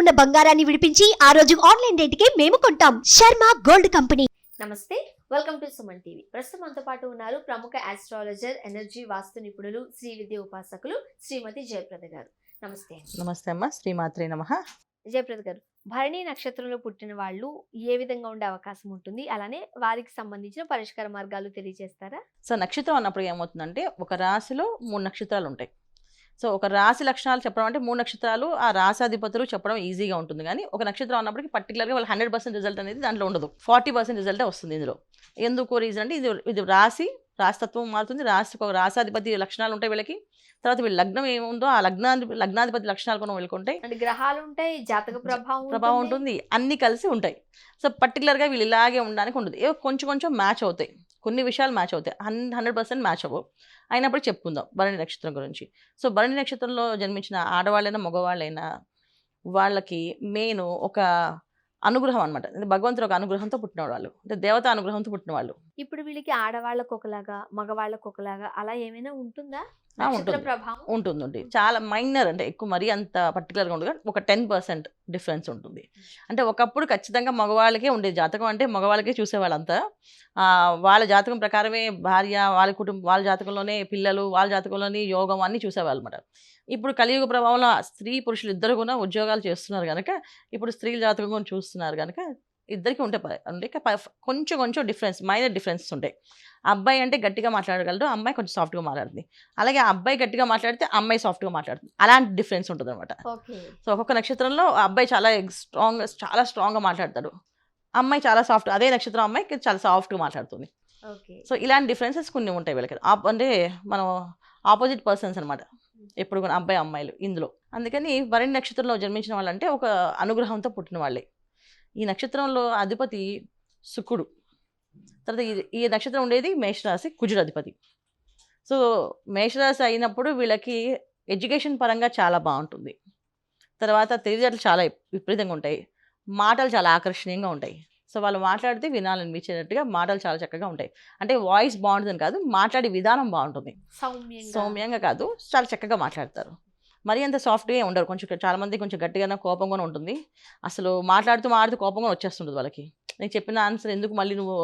ఉన్న బంగారాన్ని విడిపించి ఆ రోజు ఆన్లైన్ రేటుకే మేము కొంటాం. Sharma gold company. నమస్తే, వెల్కమ్ టు సుమన్ టీవీ. ప్రస్తుతం మనతో పాటు ఉన్నారు ప్రముఖ ఆస్ట్రాలజర్, ఎనర్జీ వాస్తు నిపుణులు, శ్రీ విద్య ఉపాసకులు శ్రీమతి జయప్రద గారు. నమస్తే. నమస్తే అమ్మ, శ్రీమాత్రే నమః. జయప్రద గారు, భరణి నక్షత్రంలో పుట్టిన వాళ్ళు ఏ విధంగా ఉండే అవకాశం ఉంటుంది, అలానే వారికి సంబంధించిన పరిష్కార మార్గాలు తెలియజేస్తారా? సో నక్షత్రం అన్నప్పుడు ఏమవుతుందంటే, ఒక రాశిలో 3 నక్షత్రాలు ఉంటాయి. సో ఒక రాశి లక్షణాలు చెప్పడం అంటే 3 నక్షత్రాలు ఆ రాశాధిపతులు చెప్పడం ఈజీగా ఉంటుంది. కానీ ఒక నక్షత్రం అన్నప్పటికీ పర్టికులర్గా వాళ్ళు 100% రిజల్ట్ అనేది దాంట్లో ఉండదు. 40% రిజల్టే వస్తుంది ఇందులో. ఎందుకు రీజన్ అంటే ఇది రాశితత్వం మారుతుంది. ఒక రాశాధిపతి లక్షణాలు ఉంటాయి వీళ్ళకి. తర్వాత వీళ్ళ లగ్నం ఏముందో ఆ లగ్నాధిపతి లక్షణాలు కూడా వీళ్ళకి ఉంటాయి. అంటే గ్రహాలు ఉంటాయి, జాతక ప్రభావం ఉంటుంది, అన్ని కలిసి ఉంటాయి. సో పర్టికులర్గా వీళ్ళు ఇలాగే ఉండడానికి ఉండదు. కొంచెం మ్యాచ్ అవుతాయి, కొన్ని విషయాలు మ్యాచ్ అవుతాయి. 100% మ్యాచ్ అవ్వవు. అయినప్పుడు చెప్పుకుందాం భరణి నక్షత్రం గురించి. సో భరణి నక్షత్రంలో జన్మించిన ఆడవాళ్ళైనా మగవాళ్ళైనా వాళ్ళకి మెయిన్ ఒక అనుగ్రహం అనమాట. భగవంతుడు ఒక అనుగ్రహంతో పుట్టిన వాళ్ళు, అంటే దేవత అనుగ్రహంతో పుట్టిన వాళ్ళు. ఇప్పుడు వీళ్ళకి ఆడవాళ్ళకు ఒకలాగా, మగవాళ్ళకు ఒకలాగా అలా ఏమైనా ఉంటుందా? ఉంటుంది. చాలా మైనర్, అంటే ఎక్కువ మరీ అంత పర్టికులర్గా ఉండదు. ఒక 10% డిఫరెన్స్ ఉంటుంది. అంటే ఒకప్పుడు ఖచ్చితంగా మగవాళ్ళకే ఉండేది జాతకం, అంటే మగవాళ్ళకే చూసేవాళ్ళంతా. వాళ్ళ జాతకం ప్రకారమే భార్య, వాళ్ళ కుటుంబం, వాళ్ళ జాతకంలోనే పిల్లలు, వాళ్ళ జాతకంలోనే యోగం అన్నీ చూసేవాళ్ళు అనమాట. ఇప్పుడు కలియుగ ప్రభావంలో స్త్రీ పురుషులు ఇద్దరు కూడా ఉద్యోగాలు చేస్తున్నారు కనుక ఇప్పుడు స్త్రీల జాతకం కూడా చూస్తున్నారు కనుక ఇద్దరికి ఉంటే కొంచెం డిఫరెన్స్, మైనర్ డిఫరెన్సెస్ ఉంటాయి. అబ్బాయి అంటే గట్టిగా మాట్లాడగలరు, అమ్మాయి కొంచెం సాఫ్ట్గా మాట్లాడుతుంది. అలాగే అబ్బాయి గట్టిగా మాట్లాడితే అమ్మాయి సాఫ్ట్గా మాట్లాడుతుంది. అలాంటి డిఫరెన్స్ ఉంటుంది అనమాట. సో ఒక్కొక్క నక్షత్రంలో అబ్బాయి చాలా స్ట్రాంగ్గా మాట్లాడతాడు, అమ్మాయి చాలా సాఫ్ట్, అదే నక్షత్రం అమ్మాయి చాలా సాఫ్ట్గా మాట్లాడుతుంది. సో ఇలాంటి డిఫరెన్సెస్ కొన్ని ఉంటాయి వీళ్ళకి. అంటే మనం ఆపోజిట్ పర్సన్స్ అనమాట ఎప్పుడు కూడా అబ్బాయి అమ్మాయిలు ఇందులో. అందుకని భరణి నక్షత్రంలో జన్మించిన వాళ్ళంటే ఒక అనుగ్రహంతో పుట్టిన వాళ్ళే. ఈ నక్షత్రంలో అధిపతి శుక్రుడు. తర్వాత ఈ నక్షత్రం ఉండేది మేషరాశి, కుజుడు అధిపతి. సో మేషరాశి అయినప్పుడు వీళ్ళకి ఎడ్యుకేషన్ పరంగా చాలా బాగుంటుంది. తర్వాత తెలివితేటలు చాలా విపరీతంగా ఉంటాయి, మాటలు చాలా ఆకర్షణీయంగా ఉంటాయి. సో వాళ్ళు మాట్లాడితే వినాలనిపించేటట్టుగా మాటలు చాలా చక్కగా ఉంటాయి. అంటే వాయిస్ బాగుంటుందని కాదు, మాట్లాడే విధానం బాగుంటుంది. సౌమ్యంగా కాదు, చాలా చక్కగా మాట్లాడతారు. మరీ అంత సాఫ్ట్గా ఉండరు. చాలామంది కొంచెం గట్టిగానే కోపంగానే ఉంటుంది. అసలు మాట్లాడుతూ కోపంగా వచ్చేస్తుంటుంది వాళ్ళకి. నేను చెప్పిన ఆన్సర్ ఎందుకు మళ్ళీ నువ్వు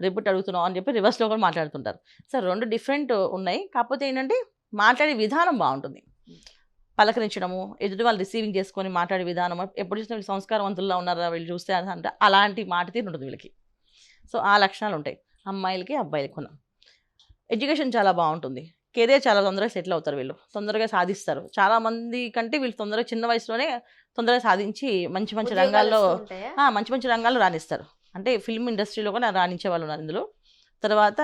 రిపీట్ అడుగుతున్నావు అని చెప్పి రివర్స్లో కూడా మాట్లాడుతుంటారు. సో 2 డిఫరెంట్ ఉన్నాయి. కాకపోతే ఏంటంటే మాట్లాడే విధానం బాగుంటుంది. పలకరించడము, ఎదుటి వాళ్ళు రిసీవింగ్ చేసుకొని మాట్లాడే విధానం, ఎప్పుడు చూసినా వీళ్ళు సంస్కారవంతుల్లో ఉన్నారా వీళ్ళు చూస్తే అంటే అలాంటి మాట తీరు ఉంటుంది వీళ్ళకి. సో ఆ లక్షణాలు ఉంటాయి అమ్మాయిలకి అబ్బాయిలకి కూడా. ఎడ్యుకేషన్ చాలా బాగుంటుంది. కెరీర్ చాలా తొందరగా సెటిల్ అవుతారు, వీళ్ళు తొందరగా సాధిస్తారు. చాలామంది కంటే వీళ్ళు తొందరగా చిన్న వయసులోనే తొందరగా సాధించి మంచి రంగాల్లో రాణిస్తారు. అంటే ఫిల్మ్ ఇండస్ట్రీలో కూడా రాణించే వాళ్ళు ఉన్నారు ఇందులో. తర్వాత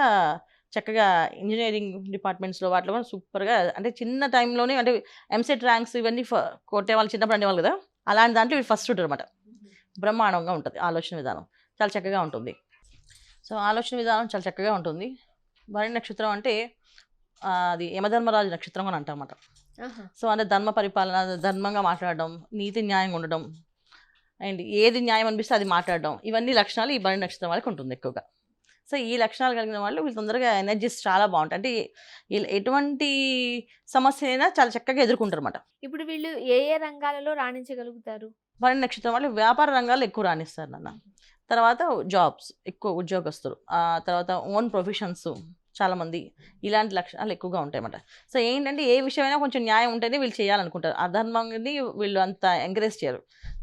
చక్కగా ఇంజనీరింగ్ డిపార్ట్మెంట్స్లో వాటిలో కూడా సూపర్గా, అంటే చిన్న టైంలోనే, అంటే ఎంసెట్ ర్యాంక్స్ ఇవన్నీ కొట్టే వాళ్ళు చిన్నప్పుడు అనేవాళ్ళు కదా, అలాంటి దాంట్లో వీళ్ళు ఫస్ట్ ఉంటారు అనమాట. బ్రహ్మాండంగా ఉంటుంది ఆలోచన విధానం, చాలా చక్కగా ఉంటుంది. సో ఆలోచన విధానం చాలా చక్కగా ఉంటుంది. భరణి నక్షత్రం అంటే అది యమధర్మరాజు నక్షత్రం అని అంటారన్నమాట. సో అంటే ధర్మ పరిపాలన, ధర్మంగా మాట్లాడడం, నీతి న్యాయంగా ఉండడం, అండ్ ఏది న్యాయం అనిపిస్తే అది మాట్లాడడం, ఇవన్నీ లక్షణాలు ఈ భరణి నక్షత్రం వాళ్ళకి ఉంటుంది ఎక్కువగా. సో ఈ లక్షణాలు కలిగిన వాళ్ళు వీళ్ళు తొందరగా ఎనర్జీస్ చాలా బాగుంటాయి. అంటే ఎటువంటి సమస్య అయినా చాలా చక్కగా ఎదుర్కొంటారు అన్నమాట. ఇప్పుడు వీళ్ళు ఏ రంగాలలో రాణించగలుగుతారు? భరణి నక్షత్రం వాళ్ళు వ్యాపార రంగాల్లో ఎక్కువ రాణిస్తారు నాన్న. తర్వాత జాబ్స్, ఎక్కువ ఉద్యోగస్తులు, తర్వాత ఓన్ ప్రొఫెషన్స్ చాలామంది, ఇలాంటి లక్షణాలు ఎక్కువగా ఉంటాయి అన్నమాట. సో ఏంటంటే ఏ విషయమైనా కొంచెం న్యాయం ఉంటేనే వీళ్ళు చేయాలనుకుంటారు. అధర్మాన్ని వీళ్ళు అంత ఎంకరేజ్ చేయరు,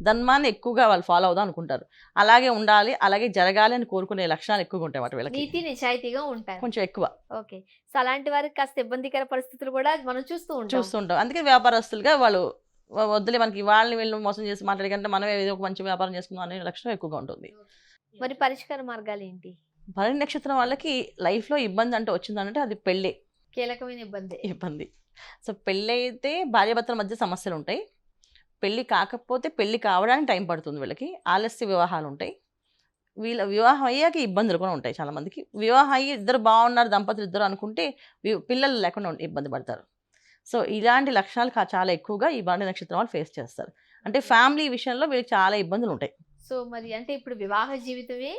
ధర్మాన్ని ఎక్కువగా వాళ్ళు ఫాలో అవుదాం అనుకుంటారు. అలాగే ఉండాలి, అలాగే జరగాలి అని కోరుకునే లక్షణాలు ఎక్కువగా ఉంటాయి అన్నమాట వీళ్ళకి. నీతి నిజాయితీగా ఉంటాయి కొంచెం ఎక్కువ. ఓకే. సో అలాంటి వారికి కాస్త ఇబ్బందికర పరిస్థితులు కూడా మనం చూస్తుంటాం. అందుకే వ్యాపారస్తులుగా వాళ్ళు వద్దులే, మనకి వాళ్ళని వీళ్ళు మోసం చేసి మాట్లాడే కంటే మనమే ఏదో ఒక మంచి వ్యాపారం చేసుకుందాం అనే లక్షణం ఎక్కువగా ఉంటుంది. మరి పరిష్కార మార్గాలు ఏంటి? భరణి నక్షత్రం వాళ్ళకి లైఫ్లో ఇబ్బంది అంటే వచ్చిందంటే అది పెళ్ళే కీలకమైన ఇబ్బంది. సో పెళ్ళి అయితే భార్యాభర్తల మధ్య సమస్యలు ఉంటాయి. పెళ్ళి కాకపోతే పెళ్ళి కావడానికి టైం పడుతుంది వీళ్ళకి. ఆలస్య వివాహాలు ఉంటాయి. వీళ్ళ వివాహం అయ్యాక ఇబ్బందులు కూడా ఉంటాయి చాలామందికి. వివాహం అయ్యి ఇద్దరు బాగున్నారు దంపతులు ఇద్దరు అనుకుంటే పిల్లలు లేకుండా ఇబ్బంది పడతారు. సో ఇలాంటి లక్షణాలు చాలా ఎక్కువగా ఈ భరణి నక్షత్రం వాళ్ళు ఫేస్ చేస్తారు. అంటే ఫ్యామిలీ విషయంలో వీళ్ళకి చాలా ఇబ్బందులు ఉంటాయి. సో మరి అంటే ఇప్పుడు వివాహ జీవితమే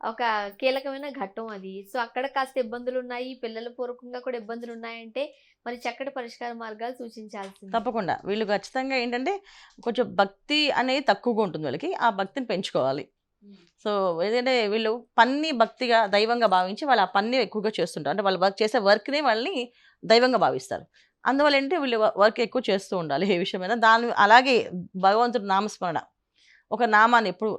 ఒక కీలకమైన ఘట్టం అది. సో అక్కడ కాస్త ఇబ్బందులు ఉన్నాయి, పిల్లల పూర్వకంగా కూడా ఇబ్బందులు ఉన్నాయంటే మరి చక్కటి పరిష్కార మార్గాలు సూచించాల్సింది. తప్పకుండా వీళ్ళు ఖచ్చితంగా ఏంటంటే కొంచెం భక్తి అనేది తక్కువగా ఉంటుంది వాళ్ళకి, ఆ భక్తిని పెంచుకోవాలి. సో ఏదంటే వీళ్ళు పన్ని భక్తిగా దైవంగా భావించి వాళ్ళు ఆ పని ఎక్కువగా చేస్తుంటారు. అంటే వాళ్ళు వర్క్ చేసే వర్క్ని వాళ్ళని దైవంగా భావిస్తారు. అందువల్ల ఏంటంటే వీళ్ళు వర్క్ ఎక్కువ చేస్తూ ఉండాలి ఏ విషయమైనా. దాని అలాగే భగవంతుడి నామస్మరణ, ఒక నామాన్ని ఎప్పుడు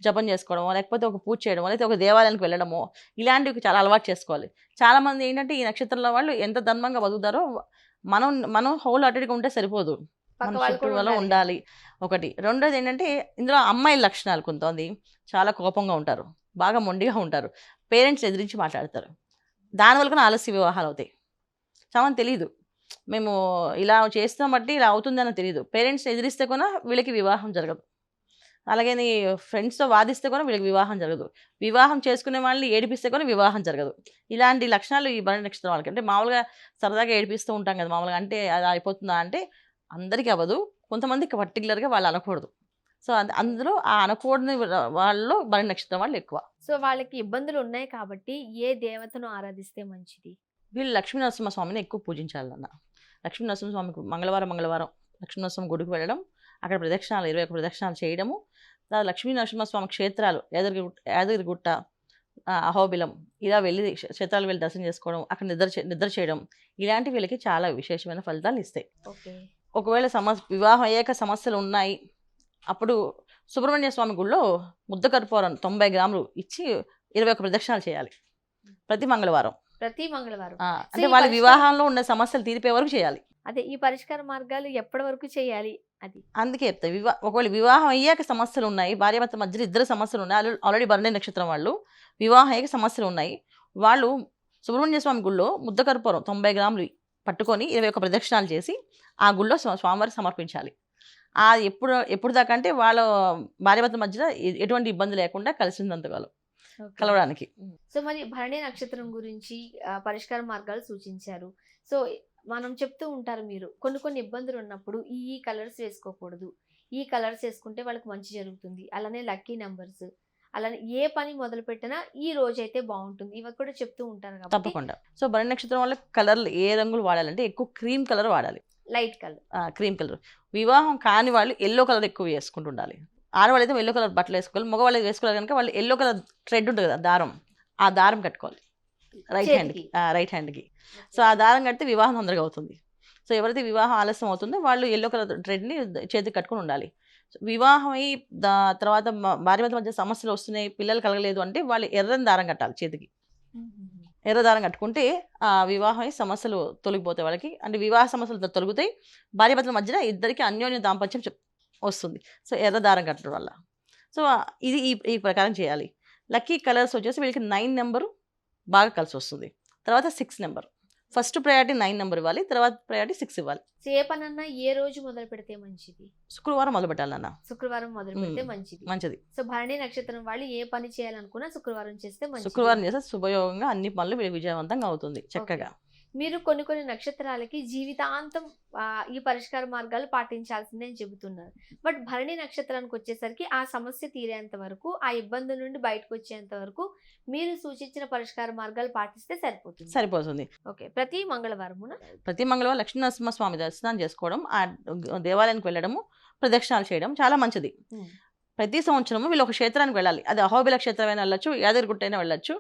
జపం చేసుకోవడమో, లేకపోతే ఒక పూజ చేయడమో, లేకపోతే ఒక దేవాలయానికి వెళ్ళడమో, ఇలాంటివి చాలా అలవాటు చేసుకోవాలి. చాలామంది ఏంటంటే ఈ నక్షత్రంలో వాళ్ళు ఎంత ధర్మంగా బతుకుతారో మనం మనం హోల్ హార్టెడ్గా ఉంటే సరిపోదు, పక్క మన వాళ్ళు చుట్టూ కూడా వాళ్ళు ఉండాలి. ఒకటి. రెండోది ఏంటంటే ఇందులో అమ్మాయిల లక్షణాలు కొంతమంది చాలా కోపంగా ఉంటారు, బాగా మొండిగా ఉంటారు, పేరెంట్స్ ఎదిరించి మాట్లాడతారు. దానివల్ల కూడా ఆలస్య వివాహాలు అవుతాయి. చాలామంది తెలియదు, మేము ఇలా చేస్తాం బట్టి ఇలా అవుతుందని తెలియదు. పేరెంట్స్ ఎదిరిస్తే కూడా వీళ్ళకి వివాహం జరగదు. అలాగే ఫ్రెండ్స్తో వాదిస్తే కూడా వీళ్ళకి వివాహం జరగదు. వివాహం చేసుకునే వాళ్ళని ఏడిపిస్తే కూడా వివాహం జరగదు. ఇలాంటి లక్షణాలు ఈ భరణి నక్షత్రం వాళ్ళకి. అంటే మామూలుగా సరదాగా ఏడిపిస్తూ ఉంటాం కదా మామూలుగా, అంటే అది అయిపోతుందా అంటే అందరికీ అవ్వదు, కొంతమందికి పర్టికులర్గా వాళ్ళు అనకూడదు. సో అందులో ఆ అనకూడని వాళ్ళు భరణి నక్షత్రం వాళ్ళు ఎక్కువ. సో వాళ్ళకి ఇబ్బందులు ఉన్నాయి కాబట్టి ఏ దేవతను ఆరాధిస్తే మంచిది? వీళ్ళు లక్ష్మీనరసింహస్వామిని ఎక్కువ పూజించాలన్న. లక్ష్మీనరసింహస్వామికి మంగళవారం లక్ష్మీనరసింహ గుడికి వెళ్ళడం, అక్కడ ప్రదక్షిణాలు 21 ప్రదక్షిణాలు చేయడము, తర్వాత లక్ష్మీనరసింహస్వామి క్షేత్రాలు యాదగిరిగుట్ట, అహోబిలం ఇలా వెళ్ళి క్షేత్రాలు వెళ్ళి దర్శనం చేసుకోవడం, అక్కడ నిద్ర చేయడం, ఇలాంటి వీళ్ళకి చాలా విశేషమైన ఫలితాలు ఇస్తాయి. ఓకే. ఒకవేళ వివాహం అయ్యాక సమస్యలు ఉన్నాయి, అప్పుడు సుబ్రహ్మణ్య స్వామి గుళ్ళో ముద్దకర్పూరం 90 గ్రాములు ఇచ్చి 21 ప్రదక్షిణాలు చేయాలి ప్రతి మంగళవారం. అంటే వాళ్ళ వివాహంలో ఉన్న సమస్యలు తీరిపోయే వరకు చేయాలి. అదే ఈ పరిష్కార మార్గాలు ఎప్పటి వరకు చేయాలి అది? అందుకే చెప్తాయి. ఒకవేళ వివాహం అయ్యాక సమస్యలు ఉన్నాయి, భార్యాభర్త మధ్యలో ఇద్దరు సమస్యలు ఉన్నాయి, ఆల్రెడీ భరణి నక్షత్రం వాళ్ళు వివాహం అయ్యాక సమస్యలు ఉన్నాయి, వాళ్ళు సుబ్రహ్మణ్య స్వామి గుళ్ళో ముద్దకర్పూరం 90 గ్రాములు పట్టుకొని 21 ప్రదక్షిణాలు చేసి ఆ గుళ్ళో స్వామివారికి సమర్పించాలి. ఎప్పుడు దాకా అంటే వాళ్ళ భార్యాభర్త మధ్యలో ఎటువంటి ఇబ్బంది లేకుండా కలిసినంతకాలం కలవడానికి. సో మరి భరణి నక్షత్రం గురించి పరిష్కార మార్గాలు సూచించారు. సో మనం చెప్తూ ఉంటారు మీరు కొన్ని ఇబ్బందులు ఉన్నప్పుడు ఈ కలర్స్ వేసుకోకూడదు, ఈ కలర్స్ వేసుకుంటే వాళ్ళకి మంచి జరుగుతుంది, అలానే లక్కీ నెంబర్స్, అలానే ఏ పని మొదలు పెట్టినా ఈ రోజు అయితే బాగుంటుంది, ఇవి కూడా చెప్తూ ఉంటారు కాబట్టి తప్పకుండా. సో భరణి నక్షత్రం వల్ల కలర్లు ఏ రంగులు వాడాలంటే ఎక్కువ క్రీమ్ కలర్ వాడాలి, లైట్ కలర్, క్రీమ్ కలర్. వివాహం కాని వాళ్ళు ఎల్లో కలర్ ఎక్కువ వేసుకుంటుండాలి. ఆడవాళ్ళు అయితే ఎల్లో కలర్ బట్టలు వేసుకోవాలి, మగవాళ్ళు వేసుకోవాలి కనుక వాళ్ళు ఎల్లో కలర్ థ్రెడ్ ఉంటుంది కదా దారం, ఆ దారం కట్టుకోవాలి రైట్ హ్యాండ్కి. సో ఆ దారం కడితే వివాహం తొందరగా అవుతుంది. సో ఎవరైతే వివాహం ఆలస్యం అవుతుందో వాళ్ళు ఎల్లో కలర్ థ్రెడ్ని చేతికి కట్టుకొని ఉండాలి. వివాహం అయి తర్వాత భార్యాభర్త మధ్య సమస్యలు వస్తున్నాయి, పిల్లలు కలగలేదు అంటే వాళ్ళు ఎర్రని దారం కట్టాలి చేతికి. ఎర్ర దారం కట్టుకుంటే ఆ వివాహం అయి సమస్యలు తొలగిపోతాయి వాళ్ళకి. అంటే వివాహ సమస్యలు తొలగుతాయి, భార్యాభర్తల మధ్యన ఇద్దరికి అన్యోన్య దాంపత్యం వస్తుంది. సో ఎర్ర దారం కట్టడం వల్ల. సో ఇది ఈ ప్రకారం చేయాలి. లక్కీ కలర్స్ వచ్చేసి వీళ్ళకి 9 నెంబరు బాగా కలిసి వస్తుంది, తర్వాత 6 నెంబర్. ఫస్ట్ ప్రయారిటీ 9 నెంబర్ ఇవ్వాలి, తర్వాత ప్రయారిటీ 6 ఇవ్వాలి. ఏ పనన్నా ఏ రోజు మొదలు పెడితే మంచిది? శుక్రవారం మొదలు పెట్టాలన్న. శుక్రవారం మొదలు పెడితే మంచిది. సో భరణి నక్షత్రం వాళ్ళు ఏ పని చేయాలనుకున్నా శుక్రవారం చేస్తే మంచిది. శుక్రవారం చేస్తే శుభయోగంగా అన్ని పనులు విజయవంతంగా అవుతుంది చక్కగా. మీరు కొన్ని నక్షత్రాలకి జీవితాంతం ఈ పరిష్కార మార్గాలు పాటించాల్సిందే అని చెబుతున్నారు. బట్ భరణి నక్షత్రానికి వచ్చేసరికి ఆ సమస్య తీరేంత వరకు, ఆ ఇబ్బందుల నుండి బయటకు వచ్చేంత వరకు మీరు సూచించిన పరిష్కార మార్గాలు పాటిస్తే సరిపోతుంది. ఓకే. ప్రతి మంగళవారం లక్ష్మీనరసింహస్వామి దర్శనం చేసుకోవడం, ఆ దేవాలయానికి వెళ్ళడము, ప్రదక్షిణాలు చేయడం చాలా మంచిది. ప్రతి సంవత్సరము వీళ్ళు ఒక క్షేత్రానికి వెళ్ళాలి. అది అహోబిల క్షేత్రమైనా వెళ్ళొచ్చు, యాదగిరిగుట్ట అయినా వెళ్ళొచ్చు,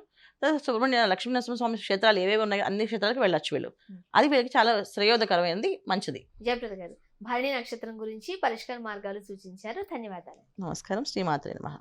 సుబ్రహ్మణ్య లక్ష్మీనరసింహస్వామి క్షేత్రాలు ఏవేవి ఉన్నాయో అన్ని క్షేత్రాలకు వెళ్ళొచ్చు వీళ్ళు. అది వీళ్ళకి చాలా శ్రేయోదకరమైనది, మంచిది. జయప్రద గారు, భరణి నక్షత్రం గురించి పరిష్కార మార్గాలు సూచించారు. ధన్యవాదాలు. నమస్కారం. శ్రీమాత్రే నమః.